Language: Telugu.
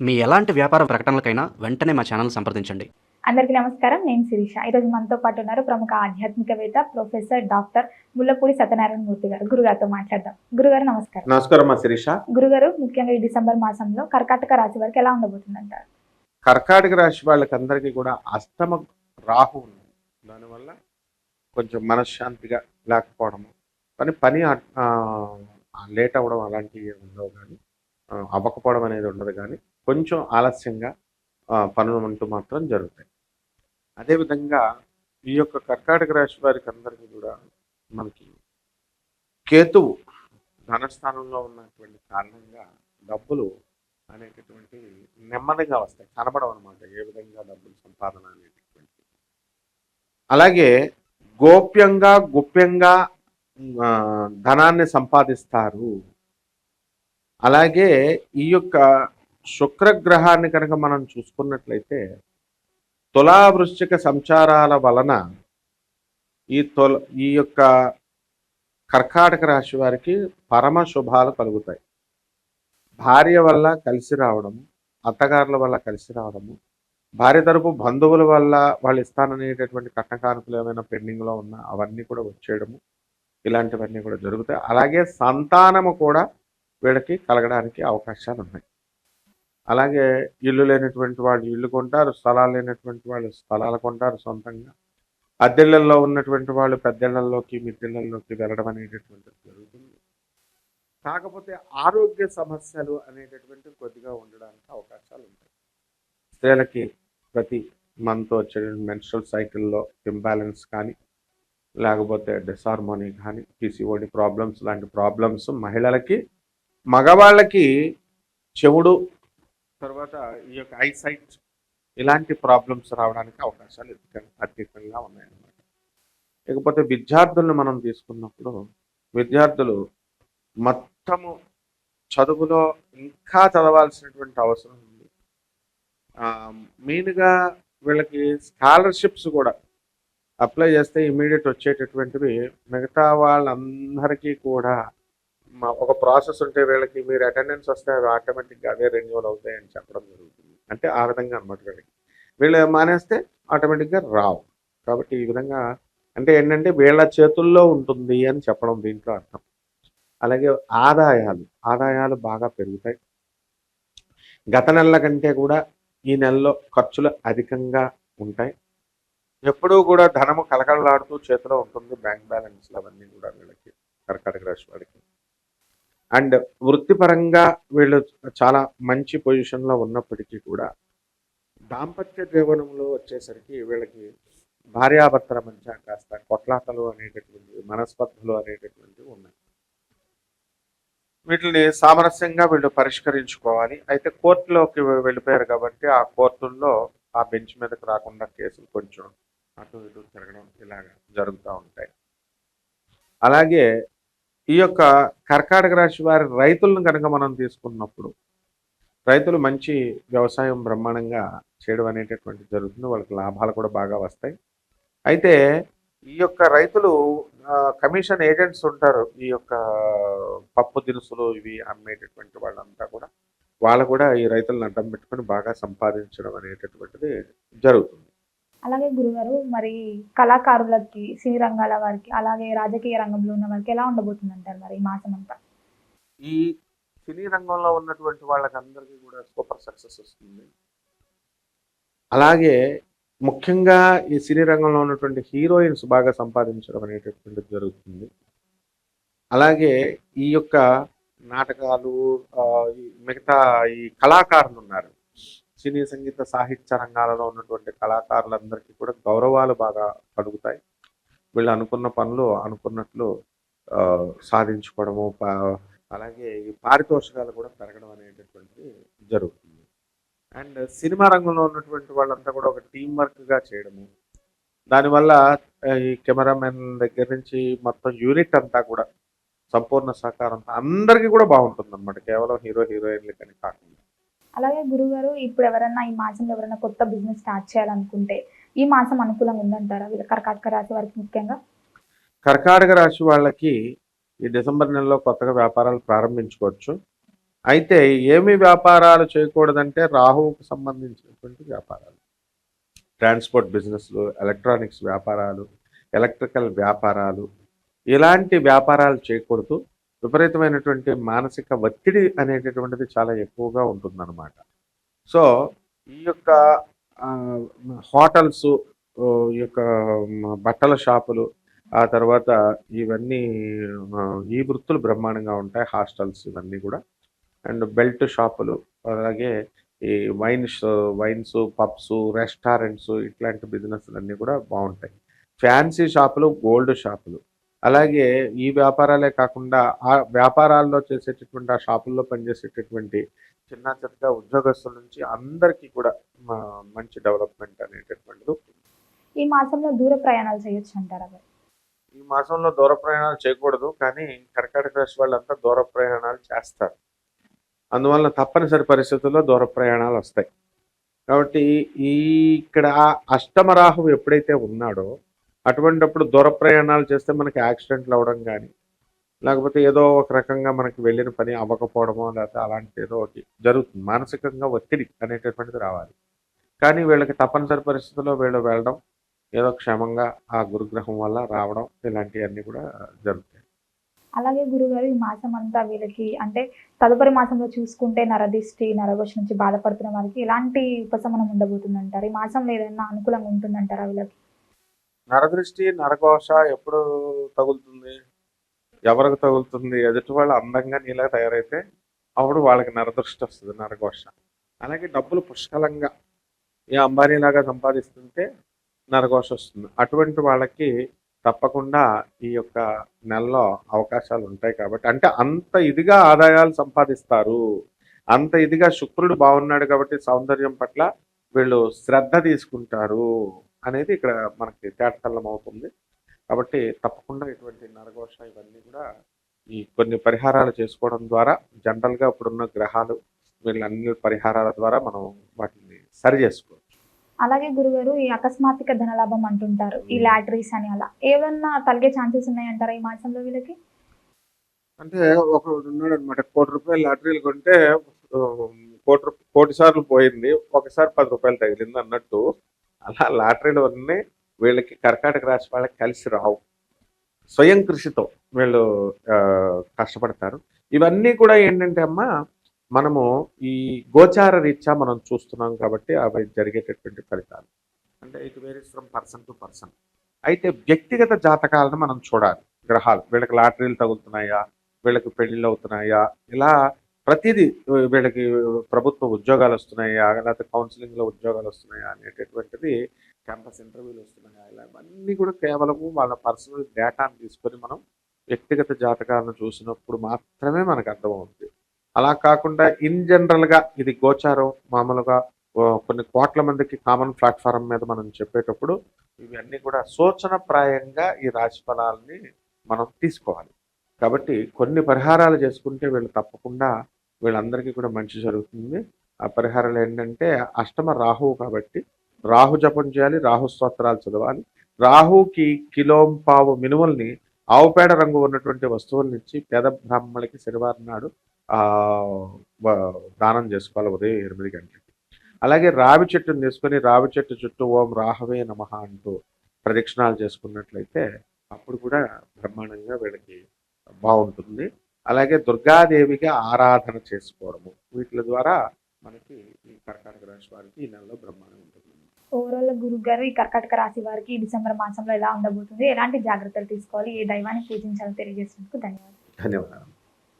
మీ ఎలాంటి వ్యాపార ప్రకటనలకైనా వెంటనే మా ఛానల్ సంప్రదించండి. అందరికీ నమస్కారం. నేను శిరీష. ఈరోజు మనతో పాటు ఉన్నారు ప్రముఖ ఆధ్యాత్మికవేత్త ప్రొఫెసర్ డాక్టర్ ముల్లపూడి సత్యనారాయణ మూర్తి గారు. గురుగారితో మాట్లాడదాం. గురుగారు నమస్కారం. నమస్కారం శిరీష. గురుగారు, ముఖ్యంగా ఈ డిసెంబర్ మాసంలో కర్కాటక రాశి వారికి ఎలా ఉండబోతుందంటారు? కర్కాటక రాశి వాళ్ళకందరికీ కూడా అష్టమ రాహు ఉంది. దానివల్ల కొంచెం మనశ్శాంతిగా లేకపోవడము, పని లేట్ అవ్వడం అలాంటివి ఉండవు, కానీ అవ్వకపోవడం అనేది ఉండదు, కానీ కొంచెం ఆలస్యంగా పనులు అంటూ మాత్రం జరుగుతాయి. అదేవిధంగా ఈ యొక్క కర్కాటక రాశి వారికి అందరికీ కూడా మనకి కేతువు ధనస్థానంలో ఉన్నటువంటి కారణంగా డబ్బులు అనేటటువంటివి నెమ్మదిగా వస్తాయి, కనబడవు అనమాట. ఏ విధంగా డబ్బులు సంపాదన అనేటటువంటి, అలాగే గోప్యంగా గుప్యంగా ధనాన్ని సంపాదిస్తారు. అలాగే ఈ యొక్క శుక్రగ్రహాన్ని కనుక మనం చూసుకున్నట్లయితే తులా వృశ్చిక సంచారాల వలన ఈ యొక్క కర్కాటక రాశి వారికి పరమ శుభాలు కలుగుతాయి. భార్య వల్ల కలిసి రావడము, అత్తగారుల వల్ల కలిసి రావడము, భార్య తరపు బంధువుల వల్ల వాళ్ళు ఇస్తాననేటటువంటి కట్నకానుకలు ఏమైనా పెండింగ్లో ఉన్నా అవన్నీ కూడా వచ్చేయడము, ఇలాంటివన్నీ కూడా జరుగుతాయి. అలాగే సంతానము కూడా వీళ్ళకి కలగడానికి అవకాశాలు ఉన్నాయి. అలాగే ఇల్లు లేనటువంటి వాళ్ళు ఇల్లు కొంటారు, స్థలాలు లేనటువంటి వాళ్ళు స్థలాలు కొంటారు సొంతంగా. అద్దెళ్లలో ఉన్నటువంటి వాళ్ళు పెద్దళ్లలోకి మిద్దెళ్లలోకి వెళ్ళడం అనేటటువంటిది జరుగుతుంది. కాకపోతే ఆరోగ్య సమస్యలు అనేటటువంటి కొద్దిగా ఉండడానికి అవకాశాలు ఉంటాయి. స్త్రీలకి ప్రతి మంత్ వచ్చే మెన్స్ట్రల్ సైకిల్లో ఇంబ్యాలెన్స్ కానీ, లేకపోతే డిసార్మోనీ కానీ, పీసీఓడి ప్రాబ్లమ్స్ లాంటి ప్రాబ్లమ్స్ మహిళలకి, మగవాళ్ళకి చెవుడు, తర్వాత ఈ యొక్క ఐసైట్ ఇలాంటి ప్రాబ్లమ్స్ రావడానికి అవకాశాలు అధికంగా ఉన్నాయన్నమాట. ఇకపోతే విద్యార్థులను మనం తీసుకున్నప్పుడు విద్యార్థులు మొత్తము చదువులో ఇంకా చదవాల్సినటువంటి అవసరం ఉంది. మెయిన్గా వీళ్ళకి స్కాలర్షిప్స్ కూడా అప్లై చేస్తే ఇమీడియట్ వచ్చేటటువంటివి. మిగతా వాళ్ళందరికీ కూడా ఒక ప్రాసెస్ ఉంటే వీళ్ళకి మీరు అటెండెన్స్ వస్తే అవి ఆటోమేటిక్గా అవే రెన్యూవల్ అవుతాయని చెప్పడం జరుగుతుంది. అంటే ఆ విధంగా అనమాట. వీళ్ళు మానేస్తే ఆటోమేటిక్గా రావు. కాబట్టి ఈ విధంగా అంటే ఏంటంటే వీళ్ళ చేతుల్లో ఉంటుంది అని చెప్పడం దీంట్లో అర్థం. అలాగే ఆదాయాలు బాగా పెరుగుతాయి. గత నెలల కంటే కూడా ఈ నెలలో ఖర్చులు అధికంగా ఉంటాయి. ఎప్పుడూ కూడా ధనము కలకలలాడుతూ చేతిలో ఉంటుంది. బ్యాంక్ బ్యాలెన్స్లు అవన్నీ కూడా వీళ్ళకి కర్కాటక రాశి వారికి. అండ్ వృత్తిపరంగా వీళ్ళు చాలా మంచి పొజిషన్లో ఉన్నప్పటికీ కూడా దాంపత్య జీవనంలో వచ్చేసరికి వీళ్ళకి భార్యాభర్తల మధ్య కాస్త కొట్లాటలు అనేటటువంటివి, మనస్పర్ధలు అనేటటువంటివి ఉన్నాయి. వీటిని సామరస్యంగా వీళ్ళు పరిష్కరించుకోవాలి. అయితే కోర్టులోకి వెళ్ళిపోయారు కాబట్టి ఆ కోర్టుల్లో ఆ బెంచ్ మీదకి రాకుండా కేసులు కొంచెం అటు ఇటు తిరగడం ఇలాగా జరుగుతూ ఉంటాయి. అలాగే ఈ యొక్క కర్కాటక రాశి వారి రైతులను కనుక మనం తీసుకున్నప్పుడు రైతులు మంచి వ్యవసాయం బ్రహ్మాండంగా చేయడం అనేటటువంటి జరుగుతుంది. వాళ్ళకి లాభాలు కూడా బాగా వస్తాయి. అయితే ఈ యొక్క రైతులు కమిషన్ ఏజెంట్స్ ఉంటారు. ఈ యొక్క పప్పు దినుసులు ఇవి అమ్మేటటువంటి వాళ్ళంతా కూడా వాళ్ళు కూడా ఈ రైతులను అడ్డం పెట్టుకొని బాగా సంపాదించడం అనేటటువంటిది జరుగుతుంది. అలాగే గురుగారు, మరి కళాకారులకి, సినీ రంగాల వారికి, అలాగే రాజకీయ రంగంలో ఉన్న వారికి ఎలా ఉండబోతుంది అంటారు మరి ఈ మాసం అంతా? ఈ సినీ రంగంలో ఉన్నటువంటి వాళ్ళకందరికీ కూడా సూపర్ సక్సెస్ వస్తుంది. అలాగే ముఖ్యంగా ఈ సినీ రంగంలో ఉన్నటువంటి హీరోయిన్స్ బాగా సంపాదించడం అనేటటువంటిది జరుగుతుంది. అలాగే ఈ యొక్క నాటకాలు, మిగతా ఈ కళాకారులు ఉన్నారు, సినీ సంగీత సాహిత్య రంగాలలో ఉన్నటువంటి కళాకారులందరికీ కూడా గౌరవాలు బాగా కలుగుతాయి. వీళ్ళు అనుకున్న పనులు అనుకున్నట్లు సాధించుకోవడము, అలాగే ఈ పారితోషికాలు కూడా పెరగడం అనేటటువంటిది జరుగుతుంది. అండ్ సినిమా రంగంలో ఉన్నటువంటి వాళ్ళంతా కూడా ఒక టీం వర్క్గా చేయడము, దానివల్ల ఈ కెమెరామెన్ దగ్గర నుంచి మొత్తం యూనిట్ అంతా కూడా సంపూర్ణ సహకారంతో అందరికీ కూడా బాగుంటుంది అనమాట, కేవలం హీరోయిన్లకని కాకుండా. అలాగే గురుగారు, ఇప్పుడు ఎవరైనా ఈ మాసంలో ఎవరైనా కొత్త బిజినెస్ స్టార్ట్ చేయాలనుకుంటే ఈ మాసం అనుకూలంగా ఉందంటారా వీళ్ళ కర్కాటక రాశి వారికి? ముఖ్యంగా కర్కాటక రాశి వాళ్ళకి ఈ డిసెంబర్ నెలలో కొత్తగా వ్యాపారాలు ప్రారంభించుకోవచ్చు. అయితే ఏమి వ్యాపారాలు చేయకూడదంటే రాహువుకు సంబంధించినటువంటి వ్యాపారాలు, ట్రాన్స్పోర్ట్ బిజినెస్లు, ఎలక్ట్రానిక్స్ వ్యాపారాలు, ఎలక్ట్రికల్ వ్యాపారాలు, ఇలాంటి వ్యాపారాలు చేయకూడదు. విపరీతమైనటువంటి మానసిక ఒత్తిడి అనేటటువంటిది చాలా ఎక్కువగా ఉంటుందన్నమాట. సో ఈ యొక్క ఆ, హోటల్స్, ఈ యొక్క బట్టల షాపులు, ఆ తర్వాత ఇవన్నీ ఆ, ఈ వృత్తులు బ్రహ్మాండంగా ఉంటాయి. హాస్టల్స్ ఇవన్నీ కూడా, అండ్ బెల్ట్ షాపులు, అలాగే ఈ వైన్స్, పబ్స్, రెస్టారెంట్స్, ఇట్లాంటి బిజినెస్లు అన్నీ కూడా బాగుంటాయి. ఫ్యాన్సీ షాపులు, గోల్డ్ షాపులు, అలాగే ఈ వ్యాపారాలే కాకుండా ఆ వ్యాపారాల్లో చేసేటటువంటి ఆ షాపుల్లో పనిచేసేటటువంటి చిన్న చిన్న ఉద్యోగస్తుల నుంచి అందరికీ కూడా మంచి డెవలప్మెంట్ అనేటటువంటిది ఉంటుంది. ఈ మాసంలో దూర ప్రయాణాలు చేయొచ్చు అంటారా మరి? ఈ మాసంలో దూర ప్రయాణాలు చేయకూడదు, కానీ కర్కాటక రాశి వాళ్ళంతా దూర ప్రయాణాలు చేస్తారు. అందువల్ల తప్పనిసరి పరిస్థితుల్లో దూర ప్రయాణాలు వస్తాయి. కాబట్టి ఈ ఇక్కడ అష్టమ రాహువు ఎప్పుడైతే ఉన్నాడో అటువంటిప్పుడు దూర ప్రయాణాలు చేస్తే మనకి యాక్సిడెంట్లు అవ్వడం కానీ, లేకపోతే ఏదో ఒక రకంగా మనకి వెళ్ళిన పని అవ్వకపోవడమో, లేకపోతే అలాంటి ఏదో ఒకటి జరుగుతుంది. మానసికంగా ఒత్తిడి అనేటటువంటిది రావాలి. కానీ వీళ్ళకి తప్పనిసరి పరిస్థితుల్లో వీళ్ళు వెళ్ళడం, ఏదో క్షేమంగా ఆ గురుగ్రహం వల్ల రావడం, ఇలాంటివన్నీ కూడా జరుగుతాయి. అలాగే గురుగారు, ఈ మాసం అంతా వీళ్ళకి అంటే తదుపరి మాసంలో చూసుకుంటే నరదిష్టి, నరఘోష నుంచి బాధపడుతున్న వారికి ఎలాంటి ఉపశమనం ఉండబోతుందంటారు? ఈ మాసంలో ఏదైనా అనుకూలంగా ఉంటుందంటారా వీళ్ళకి? నరదృష్టి, నరఘోష ఎప్పుడు తగులుతుంది? ఎవరికి తగులుతుంది? ఎదుటి వాళ్ళు అందంగా నీలా తయారైతే అప్పుడు వాళ్ళకి నరదృష్టి వస్తుంది, నరఘోష. అలాగే డబ్బులు పుష్కలంగా ఈ అంబానీలాగా సంపాదిస్తుంటే నరఘోష వస్తుంది. అటువంటి వాళ్ళకి తప్పకుండా ఈ యొక్క నెలలో అవకాశాలు ఉంటాయి. కాబట్టి అంటే అంత ఇదిగా ఆదాయాలు సంపాదిస్తారు, అంత ఇదిగా శుక్రుడు బాగున్నాడు కాబట్టి సౌందర్యం పట్ల వీళ్ళు శ్రద్ధ తీసుకుంటారు అనేది ఇక్కడ మనకి తేటతెల్లం అవుతుంది. కాబట్టి తప్పకుండా ఇటువంటి నరఘోష ఇవన్నీ కూడా ఈ కొన్ని పరిహారాలు చేసుకోవడం ద్వారా, జనరల్గా ఇప్పుడున్న గ్రహాలు వీళ్ళన్ని పరిహారాల ద్వారా మనం వాటిని సరి చేసుకోవచ్చు. అలాగే గురుగారు, ఈ అకస్మాత్తిక ధనలాభం అంటుంటారు, ఈ లాటరీస్ అని అలా ఏమన్నా తలిగే ఛాన్సెస్ ఉన్నాయంటారా ఈ మాసంలో వీళ్ళకి? అంటే ఒకడు ఉన్నాడు అనమాట, ₹1,00,00,000 లాటరీలు కొంటే కోటి సార్లు పోయింది, ఒకసారి ₹10 తగిలింది అన్నట్టు. అలా లాటరీలు అన్నీ వీళ్ళకి కర్కాటక రాశి వాళ్ళకి కలిసి రావు. స్వయం కృషితో వీళ్ళు కష్టపడతారు. ఇవన్నీ కూడా ఏంటంటే అమ్మా, మనము ఈ గోచార రీత్యా మనం చూస్తున్నాం కాబట్టి అవి జరిగేటటువంటి ఫలితాలు. అంటే it varies from person to person. అయితే వ్యక్తిగత జాతకాలను మనం చూడాలి. గ్రహాలు వీళ్ళకి లాటరీలు తగులుతున్నాయా, వీళ్ళకి పెళ్లిళ్ళు అవుతున్నాయా, ఇలా ప్రతిదీ, వీళ్ళకి ప్రభుత్వ ఉద్యోగాలు వస్తున్నాయా, లేకపోతే కౌన్సిలింగ్లో ఉద్యోగాలు వస్తున్నాయా అనేటటువంటిది, క్యాంపస్ ఇంటర్వ్యూలు వస్తున్నాయా, ఇలా ఇవన్నీ కూడా కేవలము వాళ్ళ పర్సనల్ డేటాను తీసుకొని మనం వ్యక్తిగత జాతకాలను చూసినప్పుడు మాత్రమే మనకు అర్థమవుతుంది. అలా కాకుండా ఇన్ జనరల్గా ఇది గోచారం మామూలుగా కొన్ని కోట్ల మందికి కామన్ ప్లాట్ఫారం మీద మనం చెప్పేటప్పుడు ఇవన్నీ కూడా సూచనప్రాయంగా ఈ రాశి ఫలాలని మనం తీసుకోవాలి. కాబట్టి కొన్ని పరిహారాలు చేసుకుంటే వీళ్ళు తప్పకుండా వీళ్ళందరికీ కూడా మంచి జరుగుతుంది. ఆ పరిహారాలు ఏంటంటే, అష్టమ రాహువు కాబట్టి రాహు జపం చేయాలి, రాహు స్తోత్రాలు చదవాలి. రాహుకి కిలోంపావు మినుముల్ని ఆవుపేడ రంగు ఉన్నటువంటి వస్తువులనిచ్చి పేద బ్రాహ్మణులకి శనివారం నాడు దానం చేసుకోవాలి ఉదయం 8 గంటలకి. అలాగే రావి చెట్టుని తీసుకొని రావి చెట్టు చుట్టూ ఓం రాహవే నమః అంటూ ప్రదక్షిణాలు చేసుకున్నట్లయితే అప్పుడు కూడా బ్రహ్మాండంగా వీళ్ళకి బాగుంటుంది. అలాగే దుర్గాదేవిగా ఆరాధన చేసుకోవడము, వీటి ద్వారా మనకి ఈ కర్కాటక రాశి వారికి ఈ నెలలో బ్రహ్మాండం ఉంటుంది. ఓవరాల్ గురుగారు, ఈ కర్కాటక రాశి వారికి ఈ డిసెంబర్ మాసంలో ఎలా ఉండబోతుంది, ఎలాంటి జాగ్రత్తలు తీసుకోవాలి, ఏ దైవాన్ని పూజించాలో తెలియజేసినందుకు ధన్యవాదాలు. ధన్యవాదాలు.